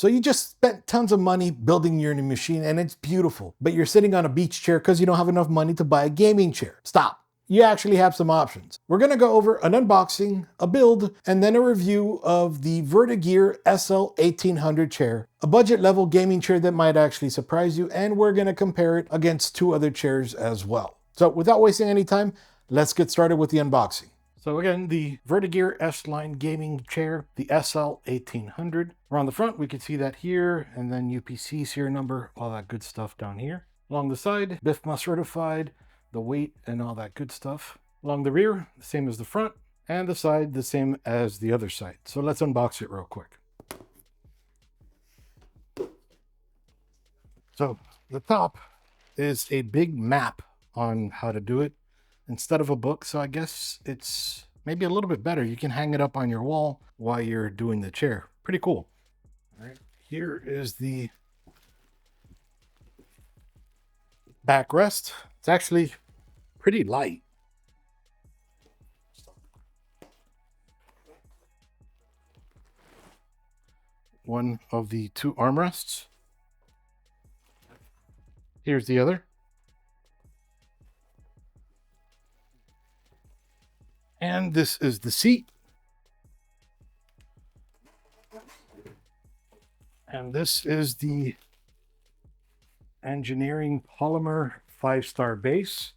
So you just spent tons of money building your new machine and it's beautiful, but you're sitting on a beach chair because you don't have enough money to buy a gaming chair. Stop. You actually have some options. We're going to go over an unboxing, a build, and then a review of the VertiGear SL1800 chair, a budget level gaming chair that might actually surprise you, and we're going to compare it against 2 other chairs as well. So without wasting any time, let's get started with the unboxing. So again, the VertiGear S-Line gaming chair, the SL1800. Around the front, we can see that here, and then UPC serial number, all that good stuff down here. Along the side, BIFMA certified, the weight and all that good stuff. Along the rear, the same as the front, and the side, the same as the other side. So let's unbox it real quick. So the top is a big map on how to do it instead of a book. So I guess it's maybe a little bit better. You can hang it up on your wall while you're doing the chair. Pretty cool. All right, here is the backrest. It's actually pretty light. One of the 2 armrests. Here's the other. And this is the seat. And this is the engineering polymer 5-star base.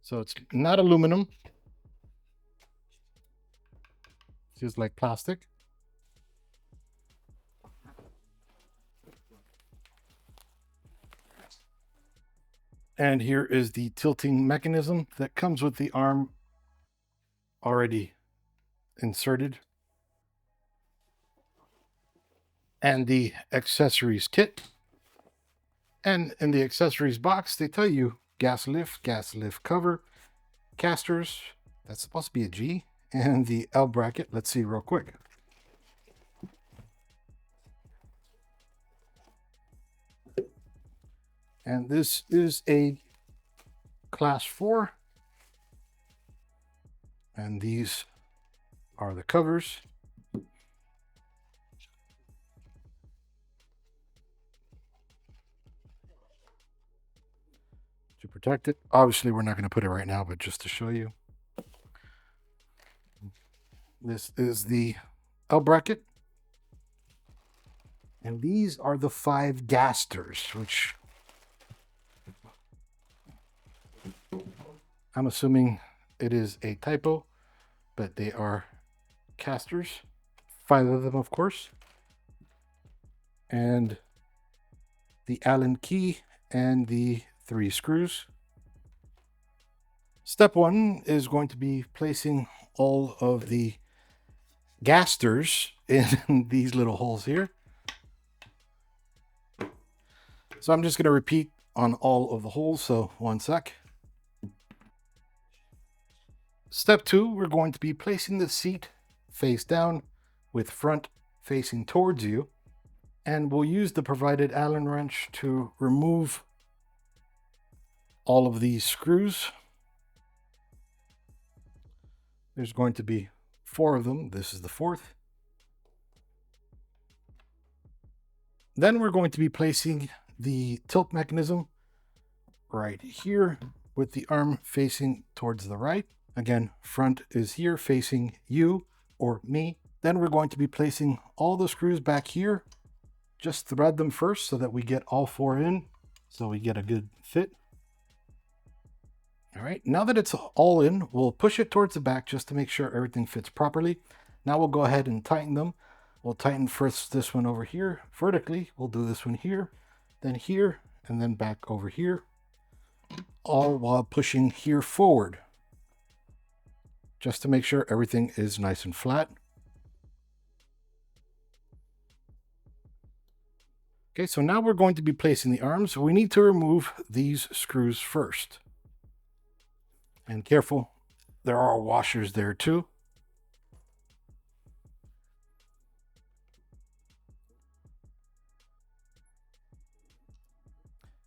So it's not aluminum. It's just like plastic. And here is the tilting mechanism that comes with the arm already inserted. And the accessories kit. And in the accessories box, they tell you gas lift cover, casters, that's supposed to be a G, and the L bracket. Let's see real quick. And this is a class 4. And these are the covers. To protect it. Obviously, we're not going to put it right now, but just to show you. This is the L bracket. And these are the 5 gasters, which I'm assuming it is a typo, but they are casters. 5 of them, of course. And the Allen key and the 3 screws. Step 1 is going to be placing all of the gasters in these little holes here. So I'm just going to repeat on all of the holes, so 1 sec. Step 2, we're going to be placing the seat face down with front facing towards you, and we'll use the provided Allen wrench to remove all of these screws. There's going to be 4 of them. This is the 4th. Then we're going to be placing the tilt mechanism right here with the arm facing towards the right. Again, front is here facing you or me. Then we're going to be placing all the screws back here. Just thread them first so that we get all 4 in, so we get a good fit. All right, now that it's all in, we'll push it towards the back just to make sure everything fits properly. Now we'll go ahead and tighten them. We'll tighten first this one over here vertically. We'll do this one here, and then back over here, all while pushing here forward, just to make sure everything is nice and flat. Okay, so now we're going to be placing the arms. We need to remove these screws first. And careful, there are washers there too.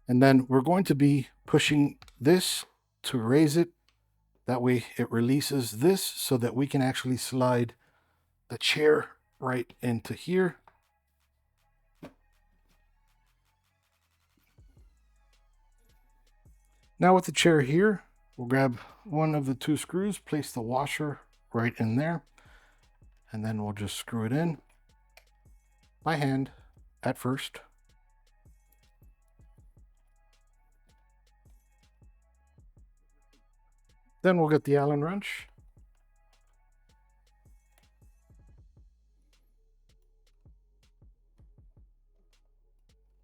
And then we're going to be pushing this to raise it. That way it releases this so that we can actually slide the chair right into here. Now with the chair here, we'll grab one of the two screws, place the washer right in there, and then we'll just screw it in by hand at first. Then we'll get the Allen wrench.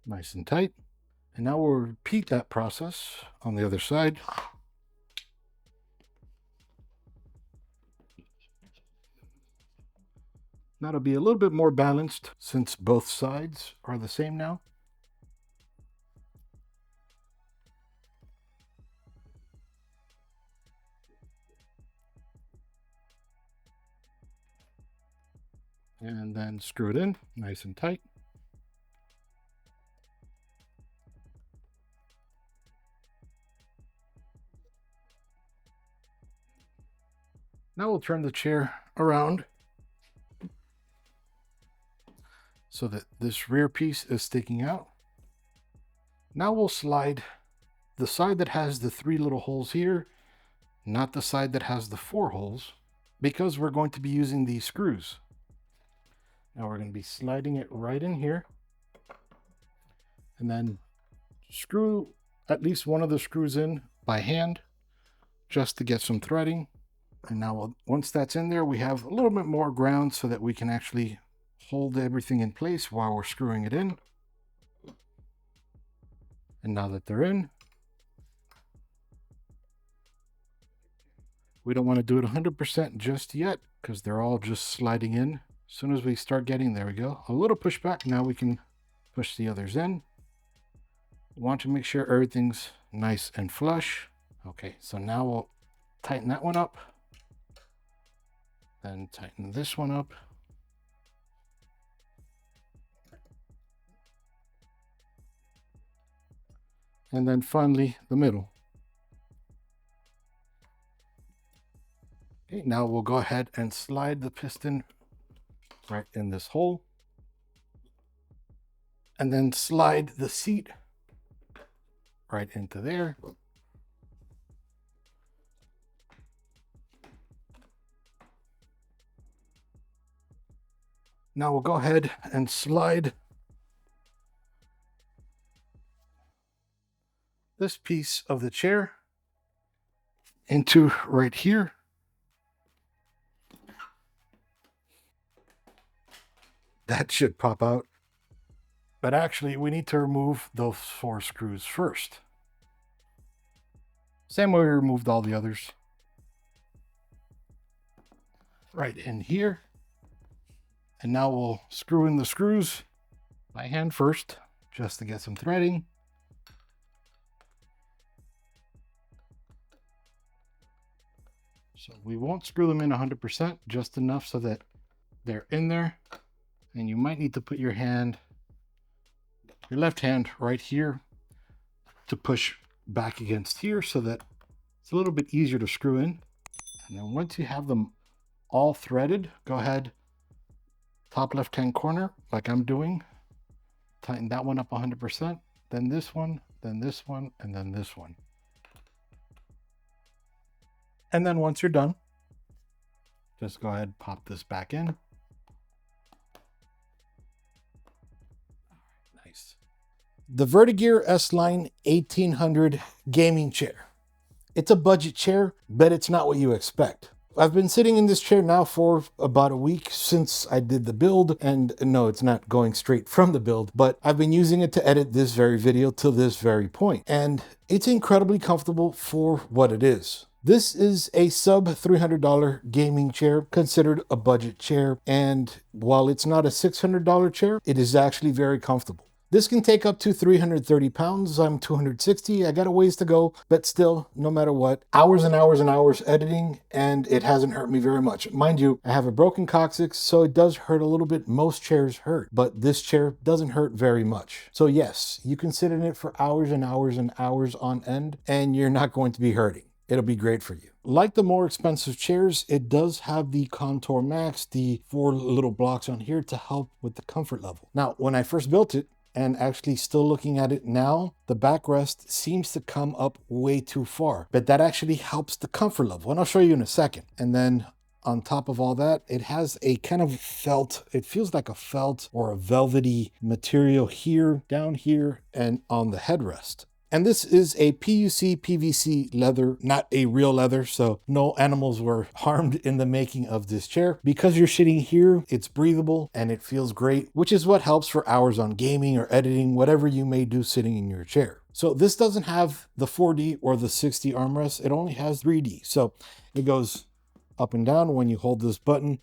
Nice and tight. And now we'll repeat that process on the other side. That'll be a little bit more balanced since both sides are the same now. And then screw it in nice and tight. Now we'll turn the chair around so that this rear piece is sticking out. Now we'll slide the side that has the 3 little holes here, not the side that has the 4 holes, because we're going to be using these screws. Now we're going to be sliding it right in here, and then screw at least one of the screws in by hand just to get some threading. And now once that's in there, we have a little bit more ground so that we can actually hold everything in place while we're screwing it in. And now that they're in, we don't want to do it 100% just yet because they're all just sliding in. As soon as we start getting, there we go, a little pushback, now we can push the others in. Want to make sure everything's nice and flush. Okay, so now we'll tighten that one up. Then tighten this one up. And then finally the middle. Okay, now we'll go ahead and slide the piston right in this hole. And then slide the seat right into there. Now we'll go ahead and slide this piece of the chair into right here. That should pop out. But actually, we need to remove those 4 screws first. Same way we removed all the others. Right in here. And now we'll screw in the screws by hand first, just to get some threading. So we won't screw them in 100%, just enough so that they're in there. And you might need to put your hand, your left hand right here to push back against here so that it's a little bit easier to screw in. And then once you have them all threaded, go ahead, top left hand corner, like I'm doing, tighten that one up 100%, then this one, then this one, and then this one. And then once you're done, just go ahead, pop this back in. Nice. The VertiGear SL1800 gaming chair. It's a budget chair, but it's not what you expect. I've been sitting in this chair now for about a week since I did the build, and no, it's not going straight from the build, but I've been using it to edit this very video to this very point, and it's incredibly comfortable for what it is. This is a sub $300 gaming chair, considered a budget chair, and while it's not a $600 chair, it is actually very comfortable. This can take up to 330 pounds. I'm 260. I got a ways to go, but still, no matter what, hours and hours and hours editing, and it hasn't hurt me very much. Mind you, I have a broken coccyx, so it does hurt a little bit. Most chairs hurt, but this chair doesn't hurt very much. So yes, you can sit in it for hours and hours and hours on end, and you're not going to be hurting. It'll be great for you. Like the more expensive chairs, it does have the Contour Max, the 4 little blocks on here to help with the comfort level. Now, when I first built it, and actually still looking at it now, the backrest seems to come up way too far, but that actually helps the comfort level, and I'll show you in a second. And then on top of all that, it has a kind of felt, it feels like a felt or a velvety material here, down here, and on the headrest. And this is a PUC PVC leather, not a real leather, so no animals were harmed in the making of this chair. Because you're sitting here, it's breathable and it feels great, which is what helps for hours on gaming or editing, whatever you may do sitting in your chair. So this doesn't have the 4D or the 6D armrest, it only has 3D. So it goes up and down. When you hold this button,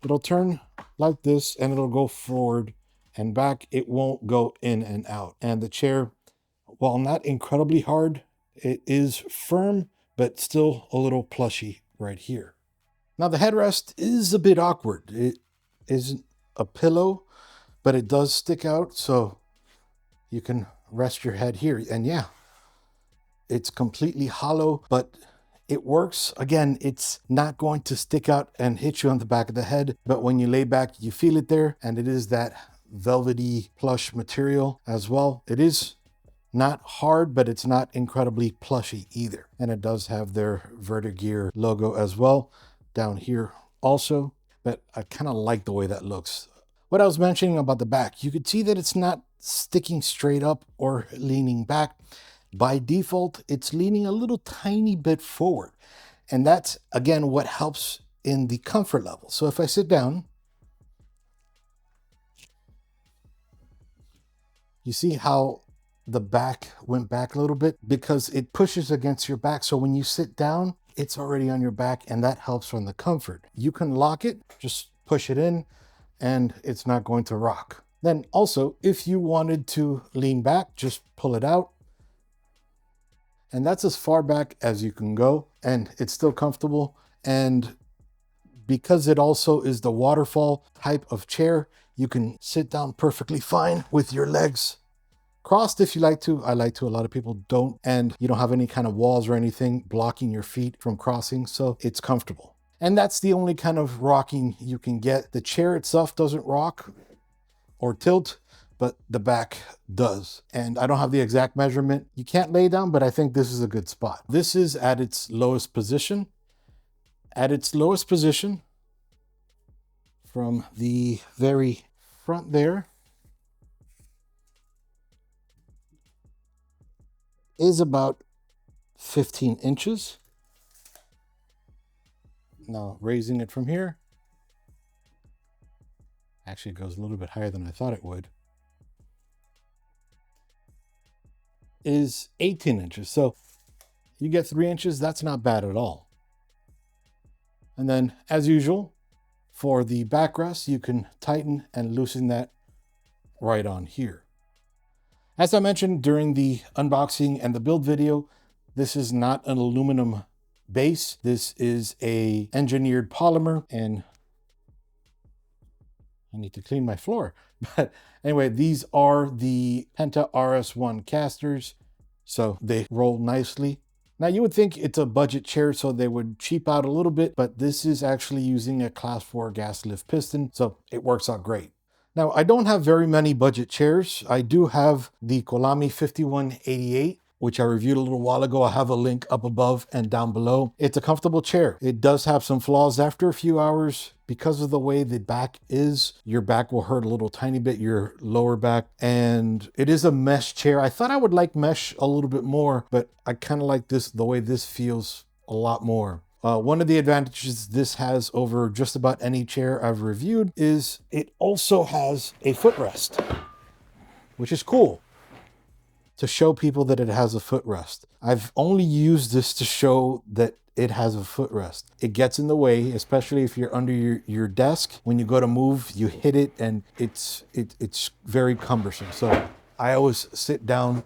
it'll turn like this and it'll go forward and back. It won't go in and out. And the chair, while not incredibly hard, it is firm, but still a little plushy right here. Now the headrest is a bit awkward. It isn't a pillow, but it does stick out, so you can rest your head here. And yeah, it's completely hollow, but it works. Again, it's not going to stick out and hit you on the back of the head, but when you lay back, you feel it there, and it is that velvety plush material as well. It is not hard, but it's not incredibly plushy either. And it does have their VertiGear logo as well down here also, but I kind of like the way that looks. What I was mentioning about the back, you could see that it's not sticking straight up or leaning back. By default, it's leaning a little tiny bit forward. And that's, again, what helps in the comfort level. So if I sit down, you see how the back went back a little bit because it pushes against your back. So when you sit down, it's already on your back, and that helps from the comfort. You can lock it, just push it in, and it's not going to rock. Then also, if you wanted to lean back, just pull it out. And that's as far back as you can go, and it's still comfortable. And because it also is the waterfall type of chair, you can sit down perfectly fine with your legs crossed if you like to. I like to, a lot of people don't, and you don't have any kind of walls or anything blocking your feet from crossing, so it's comfortable. And that's the only kind of rocking you can get. The chair itself doesn't rock or tilt, but the back does. And I don't have the exact measurement. You can't lay down, but I think this is a good spot. This is at its lowest position. At its lowest position, from the very front there, is about 15 inches. Now raising it from here, actually it goes a little bit higher than I thought it would, is 18 inches. So you get 3 inches, that's not bad at all. And then as usual, for the backrest, you can tighten and loosen that right on here. As I mentioned during the unboxing and the build video, this is not an aluminum base. This is a engineered polymer, and I need to clean my floor. But anyway, these are the Penta RS1 casters, so they roll nicely. Now you would think it's a budget chair, so they would cheap out a little bit, but this is actually using a class 4 gas lift piston, so it works out great. Now, I don't have very many budget chairs. I do have the Kolami 5188, which I reviewed a little while ago. I have a link up above and down below. It's a comfortable chair. It does have some flaws after a few hours because of the way the back is. Your back will hurt a little tiny bit, your lower back, and it is a mesh chair. I thought I would like mesh a little bit more, but I kind of like this, the way this feels a lot more. One of the advantages this has over just about any chair I've reviewed is it also has a footrest, which is cool, to show people that it has a footrest. I've only used this to show that it has a footrest. It gets in the way, especially if you're under your desk. When you go to move, you hit it and it's very cumbersome. So I always sit down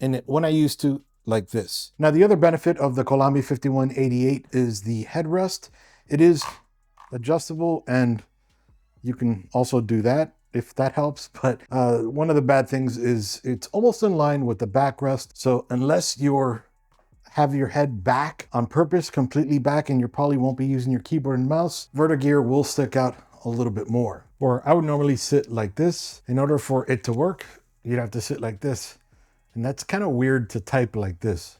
in it when I used to, like this. Now, the other benefit of the Kolami 5188 is the headrest. It is adjustable, and you can also do that if that helps. But one of the bad things is it's almost in line with the backrest. So unless you're have your head back on purpose, completely back, and you probably won't be using your keyboard and mouse, VertiGear will stick out a little bit more. Or I would normally sit like this. In order for it to work, you'd have to sit like this. And that's kind of weird to type like this.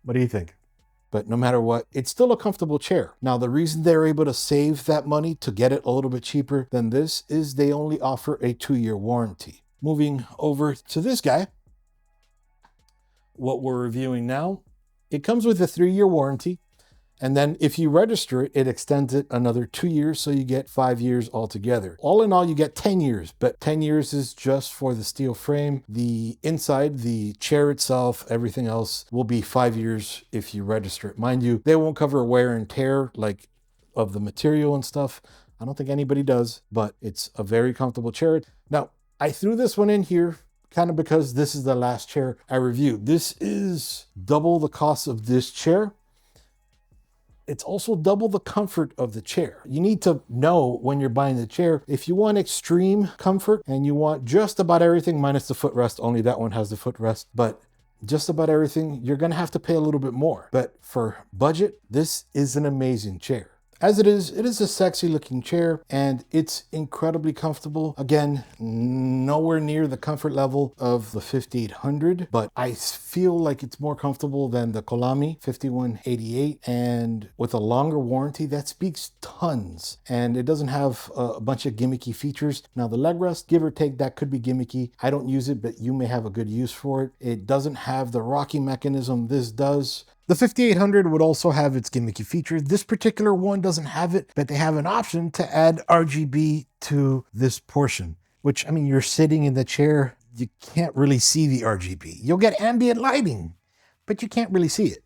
What do you think? But no matter what, it's still a comfortable chair. Now, the reason they're able to save that money to get it a little bit cheaper than this is they only offer a 2-year warranty. Moving over to this guy, what we're reviewing now, it comes with a 3-year warranty. And then if you register it, it extends it another 2 years, so you get 5 years altogether. All in all, you get 10 years, but 10 years is just for the steel frame. The inside, the chair itself, everything else will be 5 years if you register it. Mind you, they won't cover wear and tear like of the material and stuff. I don't think anybody does, but it's a very comfortable chair. Now, I threw this one in here kind of because this is the last chair I reviewed. This is double the cost of this chair. It's also double the comfort of the chair. You need to know when you're buying the chair, if you want extreme comfort and you want just about everything minus the footrest, only that one has the footrest, but just about everything, you're gonna have to pay a little bit more. But for budget, this is an amazing chair. As it is a sexy looking chair and it's incredibly comfortable. Again, nowhere near the comfort level of the 5800, but I feel like it's more comfortable than the Kolami 5188, and with a longer warranty, that speaks tons. And it doesn't have a bunch of gimmicky features. Now the leg rest, give or take, that could be gimmicky. I don't use it, but you may have a good use for it. It doesn't have the rocking mechanism this does. The 5800 would also have its gimmicky features. This particular one doesn't have it, but they have an option to add RGB to this portion, which, I mean, you're sitting in the chair, you can't really see the RGB. You'll get ambient lighting, but you can't really see it.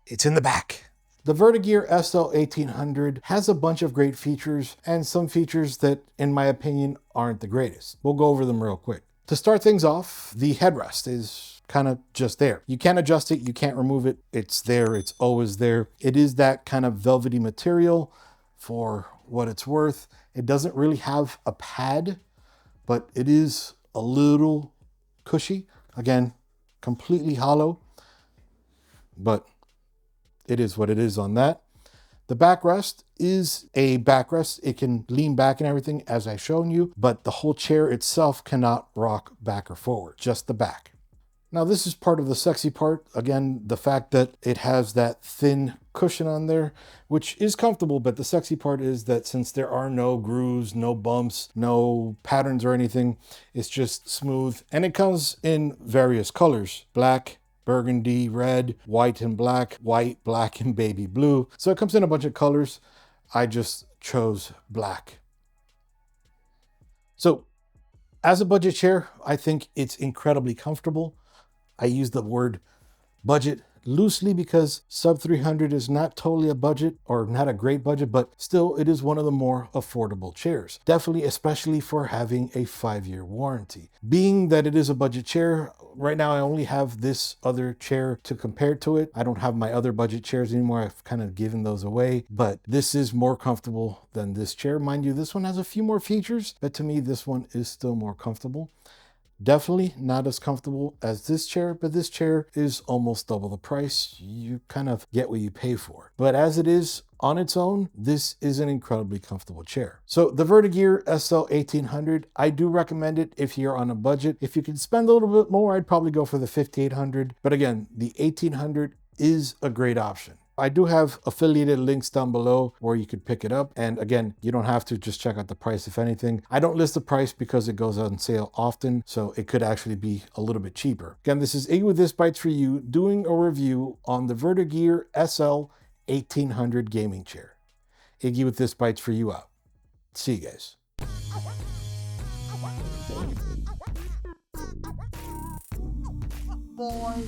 It's in the back. The VertiGear SL1800 has a bunch of great features and some features that, in my opinion, aren't the greatest. We'll go over them real quick. To start things off, the headrest is kind of just there. You can't adjust it, you can't remove it. It's there, it's always there. It is that kind of velvety material for what it's worth. It doesn't really have a pad, but it is a little cushy. Again, completely hollow, but it is what it is on that. The backrest is a backrest. It can lean back and everything, as I've shown you, but the whole chair itself cannot rock back or forward, just the back. Now this is part of the sexy part. Again, the fact that it has that thin cushion on there, which is comfortable, but the sexy part is that since there are no grooves, no bumps, no patterns or anything, it's just smooth. And it comes in various colors: black, burgundy, red, white and black, white, black, and baby blue. So it comes in a bunch of colors. I just chose black. So as a budget chair, I think it's incredibly comfortable. I use the word budget loosely because sub 300 is not totally a budget, or not a great budget, but still it is one of the more affordable chairs. Definitely, especially for having a 5-year warranty. Being that it is a budget chair, right now I only have this other chair to compare to it. I don't have my other budget chairs anymore. I've kind of given those away, but this is more comfortable than this chair. Mind you, this one has a few more features, but to me, this one is still more comfortable. Definitely not as comfortable as this chair, but this chair is almost double the price. You kind of get what you pay for. But as it is on its own, this is an incredibly comfortable chair. So the VertiGear SL1800, I do recommend it if you're on a budget. If you can spend a little bit more, I'd probably go for the 5800. But again, the 1800 is a great option. I do have affiliated links down below where you could pick it up. And again, you don't have to, just check out the price if anything. I don't list the price because it goes on sale often, so it could actually be a little bit cheaper. Again, this is Iggy with ThisBytesForYou doing a review on the VertiGear SL1800 gaming chair. Iggy with ThisBytesForYou out. See you guys. Boy.